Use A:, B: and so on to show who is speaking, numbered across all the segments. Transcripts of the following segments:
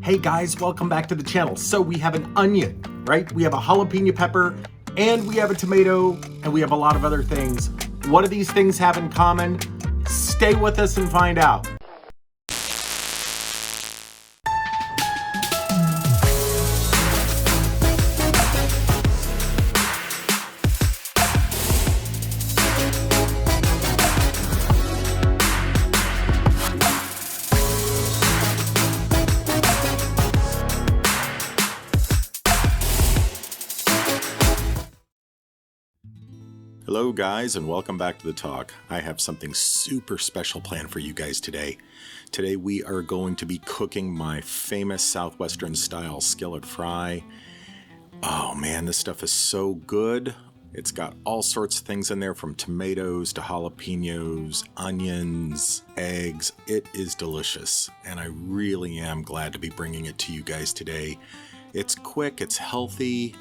A: Hey guys, welcome back to the channel. So we have an onion, right? We have a jalapeno pepper, and we have a tomato, and we have a lot of other things. What do these things have in common? Stay with us and find out.
B: Hello guys, and welcome back to the talk. I have something super special planned for you guys today. Today we are going to be cooking my famous Southwestern style skillet fry. Oh man, this stuff is so good. It's got all sorts of things in there, from tomatoes to jalapenos, onions, eggs. It is delicious, and I really am glad to be bringing it to you guys today. It's quick, it's healthy.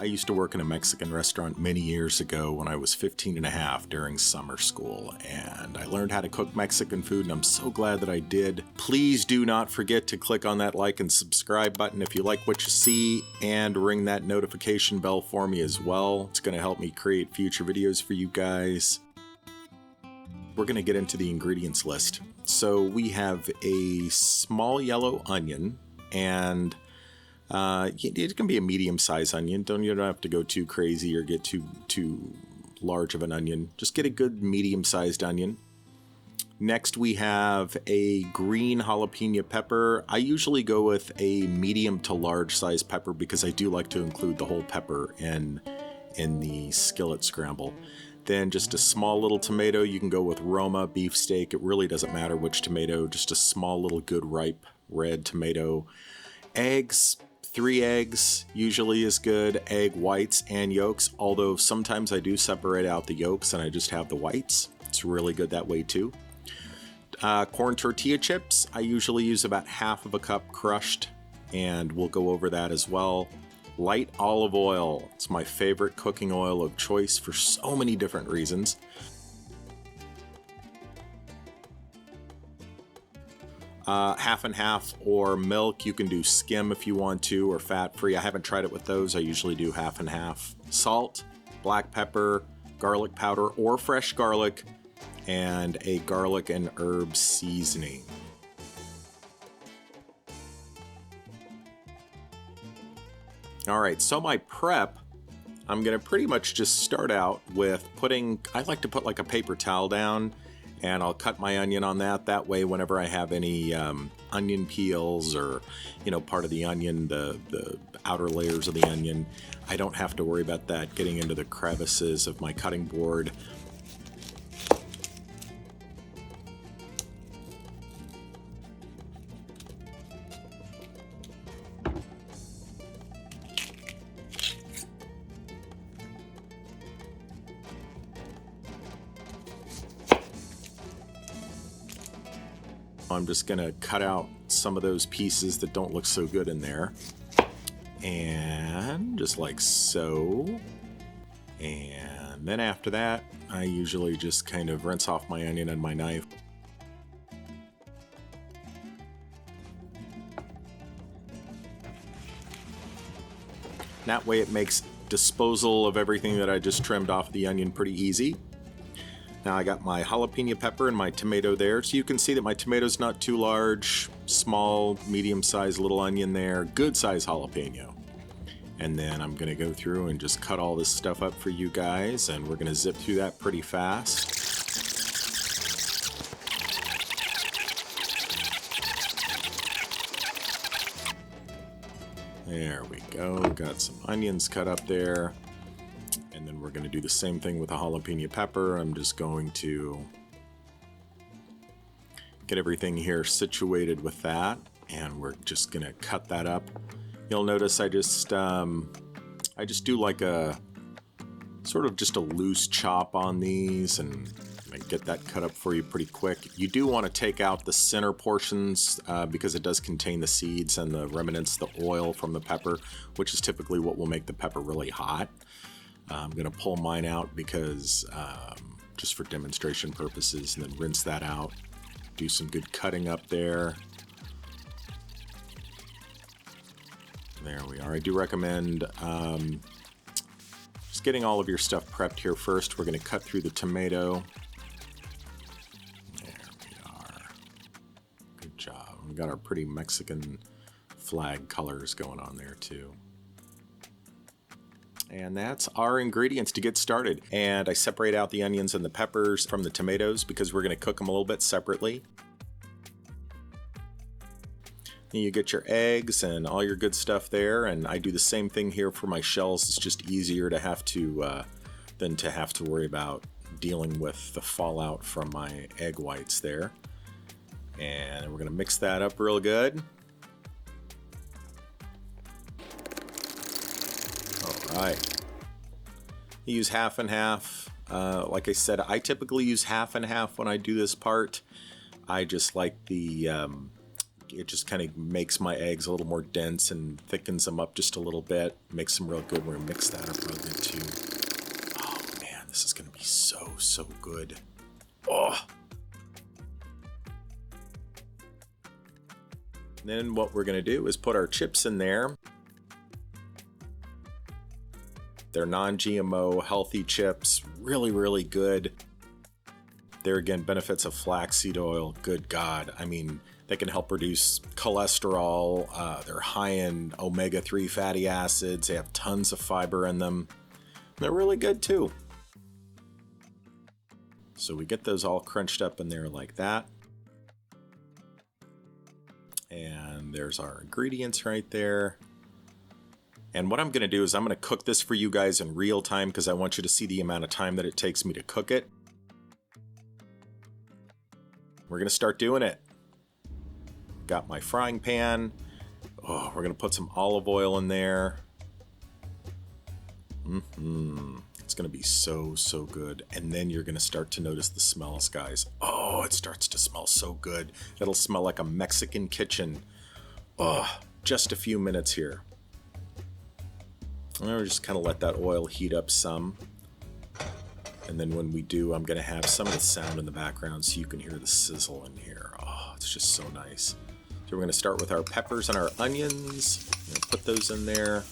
B: I used to work in a Mexican restaurant many years ago when I was 15 and a half during summer school, and I learned how to cook Mexican food, and I'm so glad that I did. Please do not forget to click on that like and subscribe button if you like what you see, and ring that notification bell for me as well. It's going to help me create future videos for you guys. We're going to get into the ingredients list. So we have a small yellow onion, and it can be a medium-sized onion. You don't have to go too crazy or get too large of an onion. Just get a good medium-sized onion. Next, we have a green jalapeno pepper. I usually go with a medium to large size pepper because I do like to include the whole pepper in the skillet scramble. Then just a small little tomato. You can go with Roma, beefsteak. It really doesn't matter which tomato. Just a small little good ripe red tomato. Eggs. 3 eggs usually is good. Egg whites and yolks, although sometimes I do separate out the yolks and I just have the whites. It's really good that way too. Corn tortilla chips, I usually use about half of a cup crushed, and we'll go over that as well. Light olive oil, it's my favorite cooking oil of choice for so many different reasons. Half and half, or milk. You can do skim if you want to, or fat-free. I haven't tried it with those. I usually do half and half. Salt, black pepper, garlic powder or fresh garlic, and a garlic and herb seasoning. All right, so my prep, I'm gonna pretty much just start out with I like to put like a paper towel down, and I'll cut my onion on that. That way, whenever I have any onion peels or, part of the onion, the outer layers of the onion, I don't have to worry about that getting into the crevices of my cutting board. I'm just going to cut out some of those pieces that don't look so good in there. And just like so. And then after that, I usually just kind of rinse off my onion and my knife. That way it makes disposal of everything that I just trimmed off the onion pretty easy. Now I got my jalapeno pepper and my tomato there, so you can see that my tomato's not too large, small, medium-sized little onion there, good-sized jalapeno. And then I'm going to go through and just cut all this stuff up for you guys, and we're going to zip through that pretty fast. There we go, got some onions cut up there. And then we're going to do the same thing with the jalapeno pepper. I'm just going to get everything here situated with that, and we're just going to cut that up. You'll notice I just do like a sort of just a loose chop on these, and I get that cut up for you pretty quick. You do want to take out the center portions because it does contain the seeds and the remnants, the oil from the pepper, which is typically what will make the pepper really hot. I'm going to pull mine out because just for demonstration purposes, and then rinse that out. Do some good cutting up there. There we are. I do recommend just getting all of your stuff prepped here first. We're going to cut through the tomato. There we are. Good job. We got our pretty Mexican flag colors going on there too. And that's our ingredients to get started. And I separate out the onions and the peppers from the tomatoes because we're going to cook them a little bit separately. And you get your eggs and all your good stuff there. And I do the same thing here for my shells. It's just easier to have to than to have to worry about dealing with the fallout from my egg whites there. And we're going to mix that up real good. Right. You use half and half. Like I said, I typically use half and half when I do this part. I just like the, it just kind of makes my eggs a little more dense and thickens them up just a little bit. Makes them real good. We're going to mix that up real good too. Oh man, this is going to be so, so good. Oh. And then what we're going to do is put our chips in there. They're non-GMO, healthy chips, really, really good. There again, benefits of flaxseed oil, good God. I mean, they can help reduce cholesterol. They're high in omega-3 fatty acids. They have tons of fiber in them. They're really good too. So we get those all crunched up in there like that. And there's our ingredients right there. And what I'm going to do is I'm going to cook this for you guys in real time because I want you to see the amount of time that it takes me to cook it. We're going to start doing it. Got my frying pan. Oh, we're going to put some olive oil in there. It's going to be so, so good. And then you're going to start to notice the smells, guys. Oh, it starts to smell so good. It'll smell like a Mexican kitchen. Oh, just a few minutes here. And we'll just kind of let that oil heat up some. And then when we do, I'm going to have some of the sound in the background so you can hear the sizzle in here. Oh, it's just so nice. So we're going to start with our peppers and our onions. I'm going to put those in there.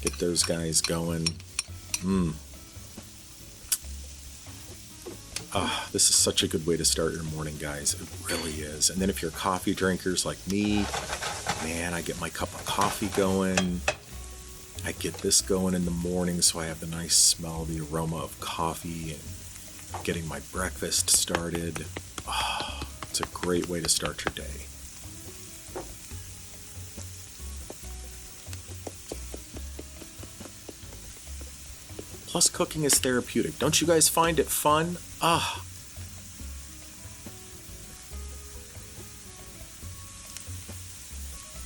B: Get those guys going. This is such a good way to start your morning, guys. It really is. And then if you're coffee drinkers like me, man, I get my cup of coffee going. I get this going in the morning so I have the nice smell, the aroma of coffee and getting my breakfast started. Oh, it's a great way to start your day. Plus, cooking is therapeutic. Don't you guys find it fun?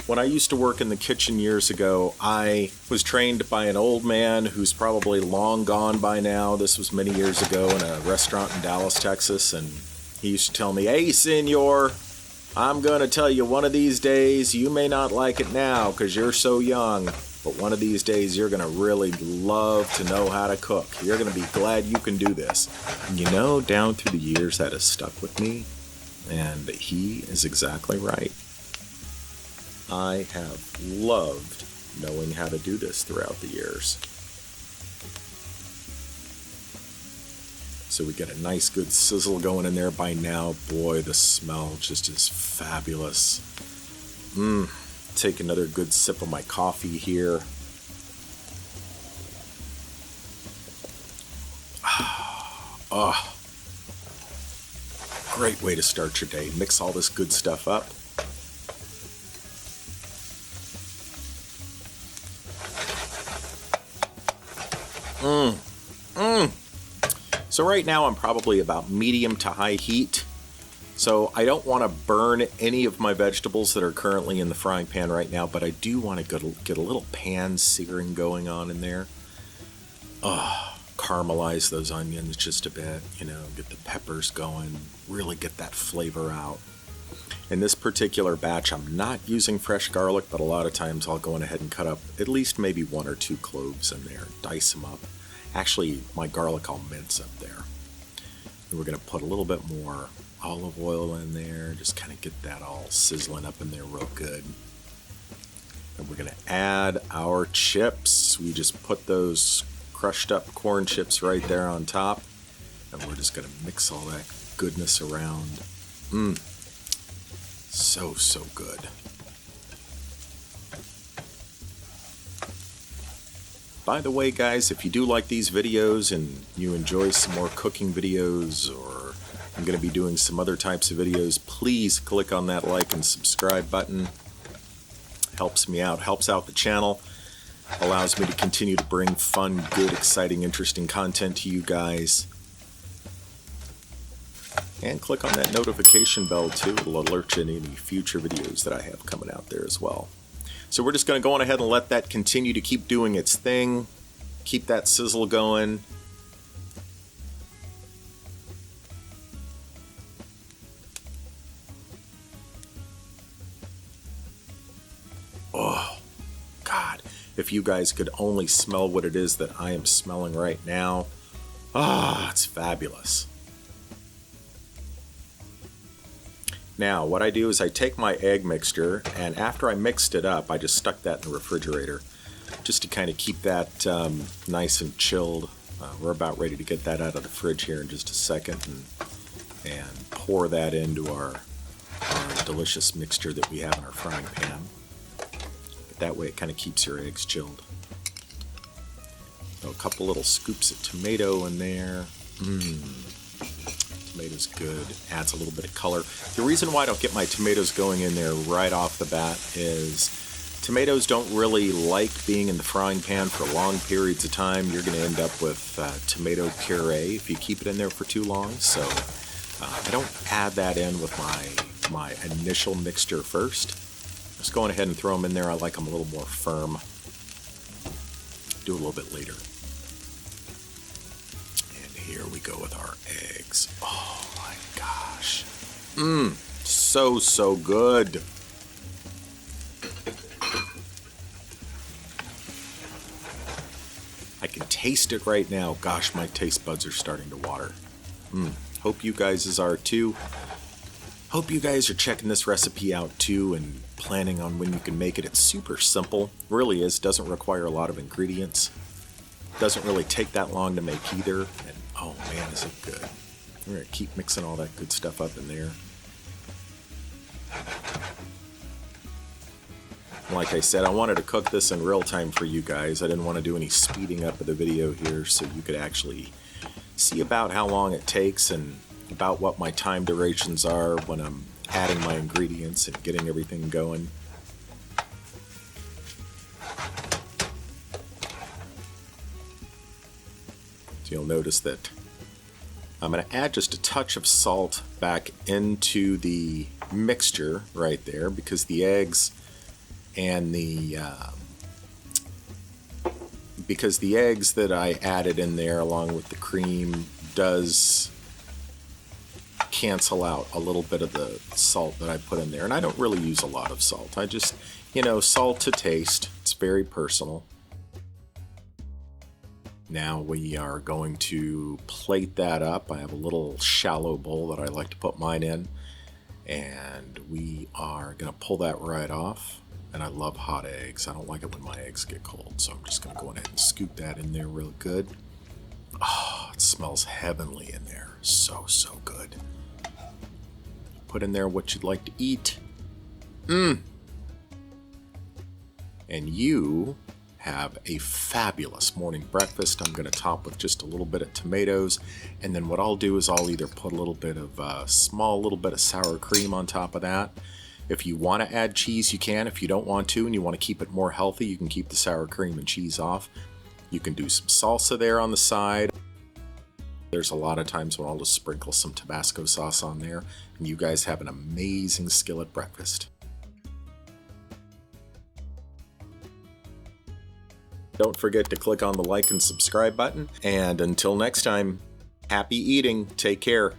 B: When I used to work in the kitchen years ago, I was trained by an old man who's probably long gone by now. This was many years ago in a restaurant in Dallas, Texas, and he used to tell me, "Hey, senor, I'm going to tell you one of these days, you may not like it now because you're so young, but one of these days you're going to really love to know how to cook. You're going to be glad you can do this." And you know, down through the years that has stuck with me, and he is exactly right. I have loved knowing how to do this throughout the years. So we get a nice good sizzle going in there by now. Boy, the smell just is fabulous. Take another good sip of my coffee here. Great way to start your day. Mix all this good stuff up. So right now I'm probably about medium to high heat. So I don't want to burn any of my vegetables that are currently in the frying pan right now, but I do want to get a little pan searing going on in there. Caramelize those onions just a bit, get the peppers going, really get that flavor out. In this particular batch, I'm not using fresh garlic, but a lot of times I'll go ahead and cut up at least maybe 1 or 2 cloves in there, dice them up. Actually, my garlic I'll mince up there. And we're going to put a little bit more olive oil in there. Just kind of get that all sizzling up in there real good. And we're going to add our chips. We just put those crushed up corn chips right there on top. And we're just going to mix all that goodness around. So, so good. By the way, guys, if you do like these videos and you enjoy some more cooking videos, or I'm going to be doing some other types of videos, please click on that like and subscribe button. Helps me out, helps out the channel, allows me to continue to bring fun, good, exciting, interesting content to you guys. And click on that notification bell too. It'll alert you to any future videos that I have coming out there as well. So we're just going to go on ahead and let that continue to keep doing its thing. Keep that sizzle going. Oh, God. If you guys could only smell what it is that I am smelling right now. Ah, it's fabulous. Now, what I do is I take my egg mixture, and after I mixed it up, I just stuck that in the refrigerator just to kind of keep that nice and chilled. We're about ready to get that out of the fridge here in just a second and pour that into our delicious mixture that we have in our frying pan. But that way it kind of keeps your eggs chilled. So a couple little scoops of tomato in there. Tomatoes good, adds a little bit of color. The reason why I don't get my tomatoes going in there right off the bat is tomatoes don't really like being in the frying pan for long periods of time. You're going to end up with tomato puree if you keep it in there for too long. So I don't add that in with my initial mixture first. Just going ahead and throw them in there. I like them a little more firm. Do a little bit later. Here we go with our eggs. Oh my gosh. So, so good. I can taste it right now. Gosh, my taste buds are starting to water. Hope you guys are too. Hope you guys are checking this recipe out too and planning on when you can make it. It's super simple. Really is. Doesn't require a lot of ingredients. Doesn't really take that long to make either. And oh man, is it good. We're going to keep mixing all that good stuff up in there. Like I said, I wanted to cook this in real time for you guys. I didn't want to do any speeding up of the video here, so you could actually see about how long it takes and about what my time durations are when I'm adding my ingredients and getting everything going. So you'll notice that I'm going to add just a touch of salt back into the mixture right there, because the eggs and the eggs that I added in there along with the cream does cancel out a little bit of the salt that I put in there. And I don't really use a lot of salt. I just, salt to taste. It's very personal. Now we are going to plate that up. I have a little shallow bowl that I like to put mine in. And we are going to pull that right off. And I love hot eggs. I don't like it when my eggs get cold. So I'm just going to go ahead and scoop that in there real good. Oh, it smells heavenly in there. So, so good. Put in there what you'd like to eat. And you have a fabulous morning breakfast. I'm going to top with just a little bit of tomatoes, and then what I'll do is I'll either put a little bit of small little bit of sour cream on top of that. If you want to add cheese, you can. If you don't want to and you want to keep it more healthy, you can keep the sour cream and cheese off. You can do some salsa there on the side. There's a lot of times when I'll just sprinkle some Tabasco sauce on there, and you guys have an amazing skillet breakfast. Don't forget to click on the like and subscribe button. And until next time, happy eating. Take care.